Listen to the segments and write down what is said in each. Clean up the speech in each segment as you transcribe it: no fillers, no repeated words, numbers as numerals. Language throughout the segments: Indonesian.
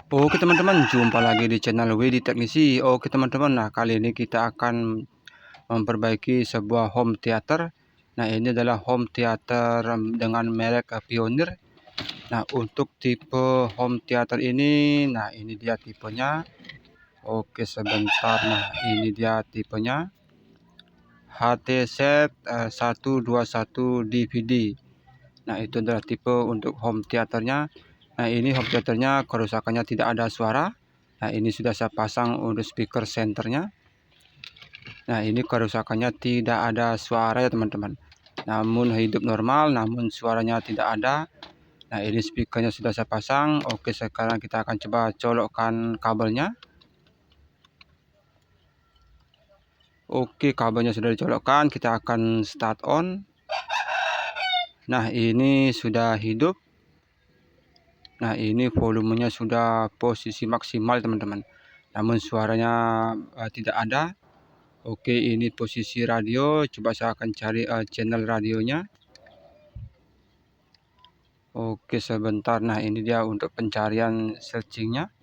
Oke teman-teman, jumpa lagi di channel Widi Teknisi. Oke teman-teman, nah kali ini kita akan memperbaiki sebuah home theater. Nah ini adalah home theater dengan merek Pioneer. Nah untuk tipe home theater ini, nah ini dia tipenya. Oke sebentar, nah ini dia tipenya HTZ 121 DVD. Nah itu adalah tipe untuk home theaternya. Nah ini home theaternya kerusakannya tidak ada suara. Nah ini sudah saya pasang untuk speaker centernya. Nah ini kerusakannya tidak ada suara ya teman-teman, namun hidup normal, namun suaranya tidak ada. Nah ini speakernya sudah saya pasang. Oke sekarang kita akan coba colokkan kabelnya. Oke kabelnya sudah dicolokkan, kita akan start on. Nah ini sudah hidup. Nah ini volumenya sudah posisi maksimal teman-teman, namun suaranya tidak ada. Oke ini posisi radio, coba saya akan cari channel radionya. Oke sebentar, nah ini dia untuk pencarian searchingnya.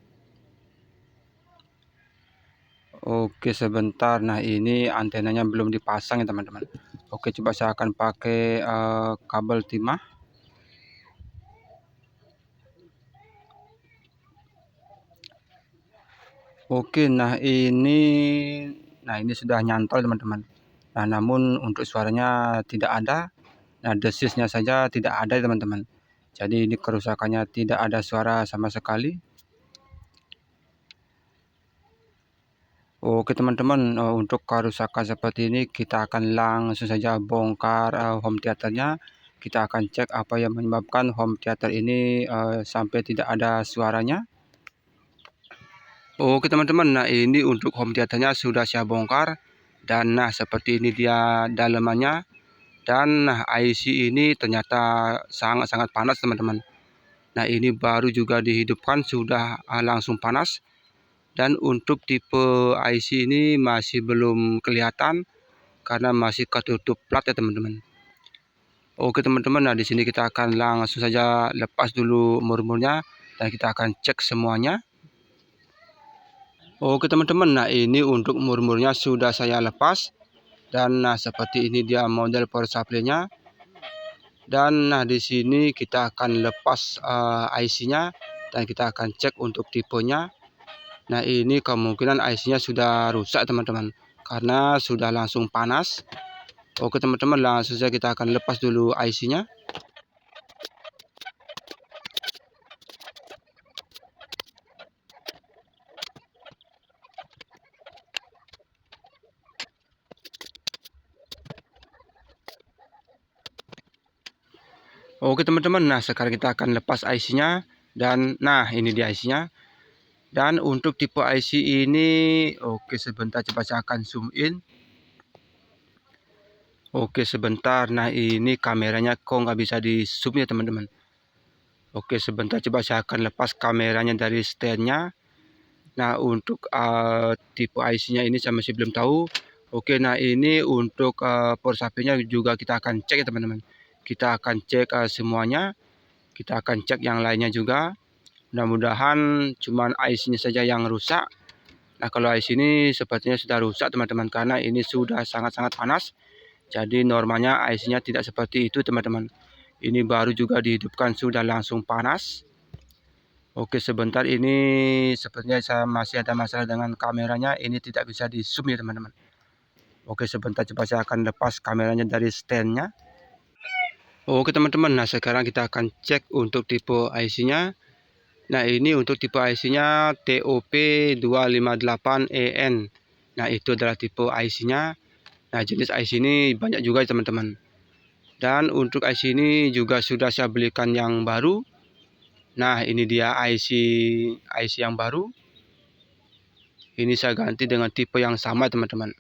Oke sebentar, nah ini antenanya belum dipasang ya teman-teman. Oke coba saya akan pakai kabel timah. Oke nah ini sudah nyantol teman-teman. Nah namun untuk suaranya tidak ada. Nah desisnya saja tidak ada teman-teman. Jadi ini kerusakannya tidak ada suara sama sekali. Oke teman-teman, untuk kerusakan seperti ini kita akan langsung saja bongkar home theaternya. Kita akan cek apa yang menyebabkan home theater ini sampai tidak ada suaranya. Oke teman-teman, nah ini untuk home theaternya sudah saya bongkar. Dan nah seperti ini dia dalemannya. Dan nah IC ini ternyata sangat-sangat panas teman-teman. Nah ini baru juga dihidupkan sudah langsung panas. Dan untuk tipe IC ini masih belum kelihatan karena masih ketutup plat ya teman-teman. Oke teman-teman, nah di sini kita akan langsung saja lepas dulu murmurnya dan kita akan cek semuanya. Oke teman-teman, nah ini untuk murmurnya sudah saya lepas. Dan nah seperti ini dia model power supply-nya. Dan nah di sini kita akan lepas IC-nya dan kita akan cek untuk tipenya. Nah ini kemungkinan IC-nya sudah rusak teman-teman karena sudah langsung panas. Oke teman-teman, langsung saja kita akan lepas dulu IC-nya. Oke teman-teman, nah sekarang kita akan lepas IC-nya. Dan nah ini dia IC-nya. Dan untuk tipe IC ini, oke sebentar coba saya akan zoom in. Oke sebentar, nah ini kameranya kok nggak bisa di zoom ya teman-teman. Oke sebentar coba saya akan lepas kameranya dari stand-nya. Nah untuk tipe IC-nya ini saya masih belum tahu. Oke nah ini untuk power supply-nya juga kita akan cek ya teman-teman. Kita akan cek semuanya. Kita akan cek yang lainnya juga. Mudah-mudahan cuman IC-nya saja yang rusak. Nah kalau IC ini sepertinya sudah rusak teman-teman karena ini sudah sangat-sangat panas. Jadi normalnya IC-nya tidak seperti itu teman-teman. Ini baru juga dihidupkan sudah langsung panas. Oke sebentar, ini sepertinya saya masih ada masalah dengan kameranya. Ini tidak bisa di zoom ya teman-teman. Oke sebentar coba saya akan lepas kameranya dari stand-nya. Oke teman-teman, nah sekarang kita akan cek untuk tipe IC-nya. Nah ini untuk tipe IC-nya TOP258EN. Nah itu adalah tipe IC-nya. Nah jenis IC ini banyak juga teman-teman. Dan untuk IC ini juga sudah saya belikan yang baru. Nah ini dia IC yang baru. Ini saya ganti dengan tipe yang sama teman-teman,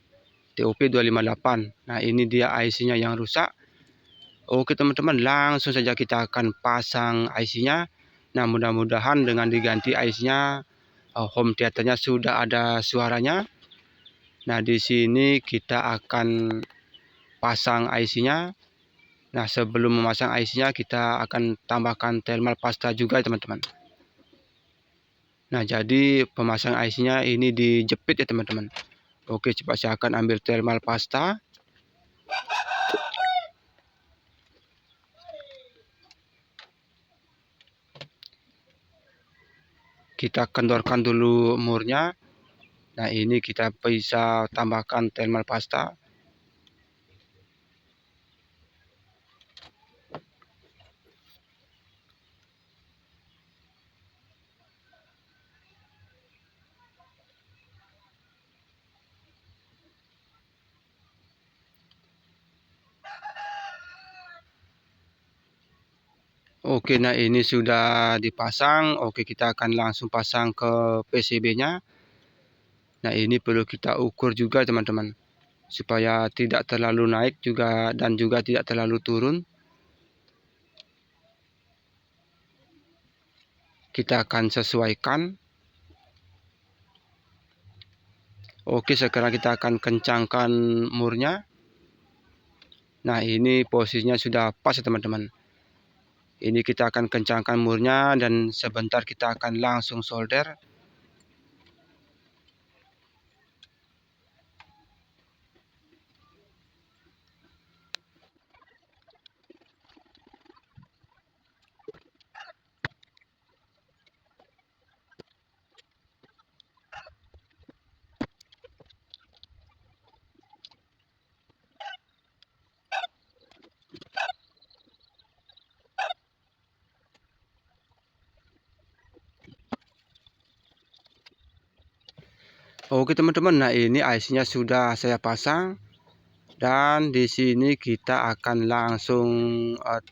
TOP258. Nah ini dia IC-nya yang rusak. Oke teman-teman, langsung saja kita akan pasang IC-nya. Nah mudah-mudahan dengan diganti IC-nya home theaternya sudah ada suaranya. Nah di sini kita akan pasang IC-nya. Nah sebelum memasang IC-nya kita akan tambahkan thermal pasta juga teman-teman. Nah, jadi pemasang IC-nya ini dijepit ya teman-teman. Oke, coba saya akan ambil thermal pasta. Kita kendorkan dulu murnya. Nah, ini kita bisa tambahkan thermal pasta. Oke, nah ini sudah dipasang. Oke, kita akan langsung pasang ke PCB-nya. Nah, ini perlu kita ukur juga teman-teman, supaya tidak terlalu naik juga dan juga tidak terlalu turun. Kita akan sesuaikan. Oke, sekarang kita akan kencangkan murnya. Nah, ini posisinya sudah pas ya teman-teman. Ini kita akan kencangkan murnya dan sebentar kita akan langsung solder. Oke teman-teman, nah ini IC-nya sudah saya pasang dan di sini kita akan langsung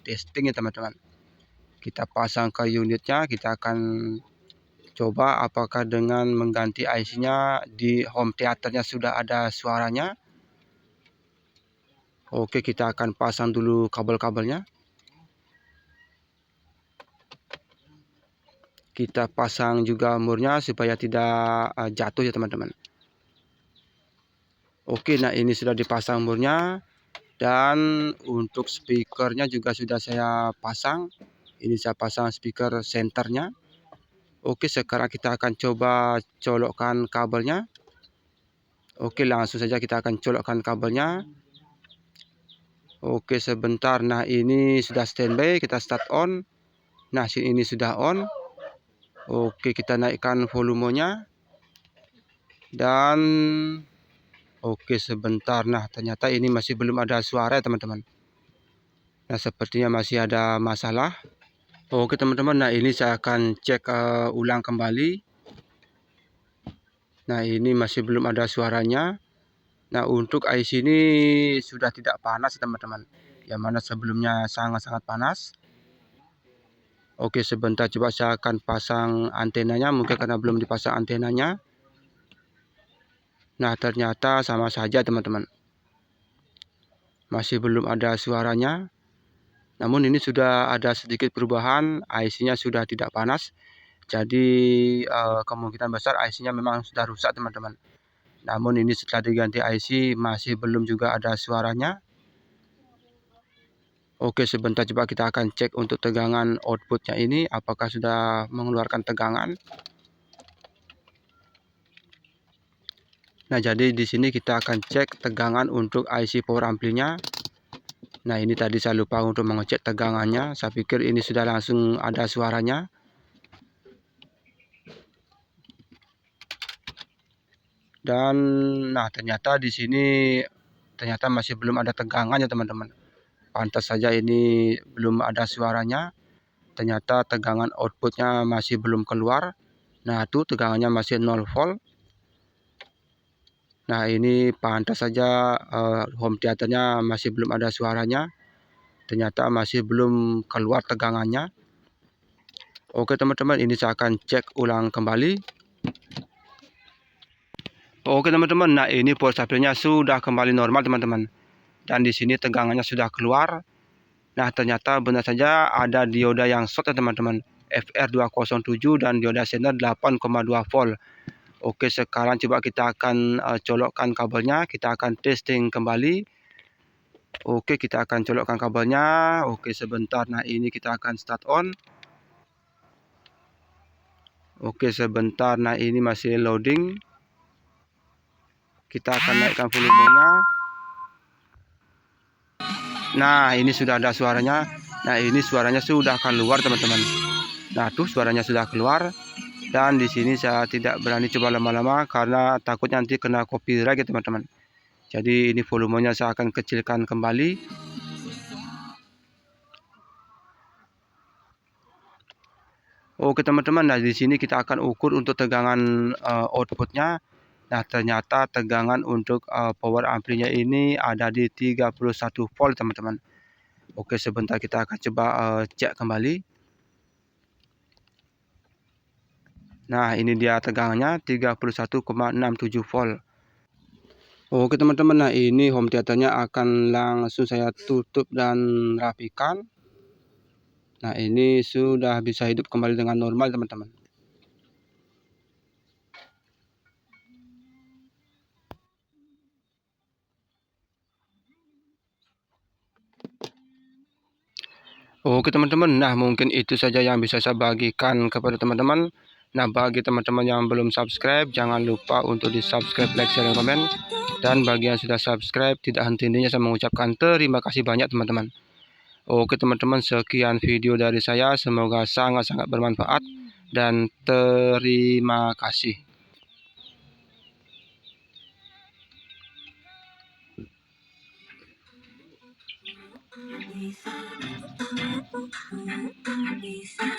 testing ya teman-teman. Kita pasang ke unitnya, kita akan coba apakah dengan mengganti IC-nya di home theaternya sudah ada suaranya. Oke, kita akan pasang dulu kabel-kabelnya. Kita pasang juga murnya supaya tidak jatuh ya teman-teman. Oke, nah ini sudah dipasang murnya. Dan untuk speakernya juga sudah saya pasang. Ini saya pasang speaker senternya. Oke, sekarang kita akan coba colokkan kabelnya. Oke, langsung saja kita akan colokkan kabelnya. Oke, sebentar. Nah, ini sudah standby. Kita start on. Nah, sini ini sudah on. Oke, kita naikkan volumenya. Dan oke, sebentar. Nah, ternyata ini masih belum ada suara ya teman-teman. Nah, sepertinya masih ada masalah. Oke teman-teman, nah ini saya akan cek ulang kembali. Nah, ini masih belum ada suaranya. Nah, untuk IC ini sudah tidak panas teman-teman, yang mana sebelumnya sangat-sangat panas. Oke, sebentar, coba saya akan pasang antenanya, mungkin karena belum dipasang antenanya. Nah, ternyata sama saja teman-teman, masih belum ada suaranya. Namun ini sudah ada sedikit perubahan, IC-nya sudah tidak panas. Jadi kemungkinan besar IC-nya memang sudah rusak teman-teman. Namun ini setelah diganti IC masih belum juga ada suaranya. Oke, sebentar, coba kita akan cek untuk tegangan outputnya ini apakah sudah mengeluarkan tegangan. Nah, jadi di sini kita akan cek tegangan untuk IC power ampli-nya. Nah, ini tadi saya lupa untuk mengecek tegangannya. Saya pikir ini sudah langsung ada suaranya. Dan nah, ternyata di sini ternyata masih belum ada tegangannya teman-teman. Pantas saja ini belum ada suaranya. Ternyata tegangan outputnya masih belum keluar. Nah, itu tegangannya masih 0 volt. Nah, ini pantas saja home theaternya masih belum ada suaranya. Ternyata masih belum keluar tegangannya. Oke teman-teman, ini saya akan cek ulang kembali. Oke teman-teman, nah ini power supply-nya sudah kembali normal teman-teman. Dan di sini tegangannya sudah keluar. Nah, ternyata benar saja ada dioda yang short ya teman-teman. FR207 dan dioda sender 8,2 volt. Oke, sekarang coba kita akan colokkan kabelnya. Kita akan testing kembali. Oke, kita akan colokkan kabelnya. Oke, sebentar. Nah, ini kita akan start on. Oke, sebentar. Nah, ini masih loading. Kita akan naikkan volumenya. Nah, ini sudah ada suaranya. Nah, ini suaranya sudah keluar, teman-teman. Nah, tuh suaranya sudah keluar. Dan di sini saya tidak berani coba lama-lama karena takut nanti kena copyright ya, teman-teman. Jadi ini volumenya saya akan kecilkan kembali. Oke, teman-teman. Nah, di sini kita akan ukur untuk tegangan outputnya. Nah, ternyata tegangan untuk power amplinya ini ada di 31 volt, teman-teman. Oke, sebentar kita akan coba cek kembali. Nah, ini dia tegangannya 31,67 volt. Oke, teman-teman. Nah, ini home theaternya akan langsung saya tutup dan rapikan. Nah, ini sudah bisa hidup kembali dengan normal, teman-teman. Oke, teman-teman. Nah, mungkin itu saja yang bisa saya bagikan kepada teman-teman. Nah, bagi teman-teman yang belum subscribe, jangan lupa untuk di-subscribe, like, share, dan komen. Dan bagi yang sudah subscribe, tidak henti-hentinya saya mengucapkan terima kasih banyak, teman-teman. Oke, teman-teman, sekian video dari saya. Semoga sangat-sangat bermanfaat. Dan terima kasih. Bisa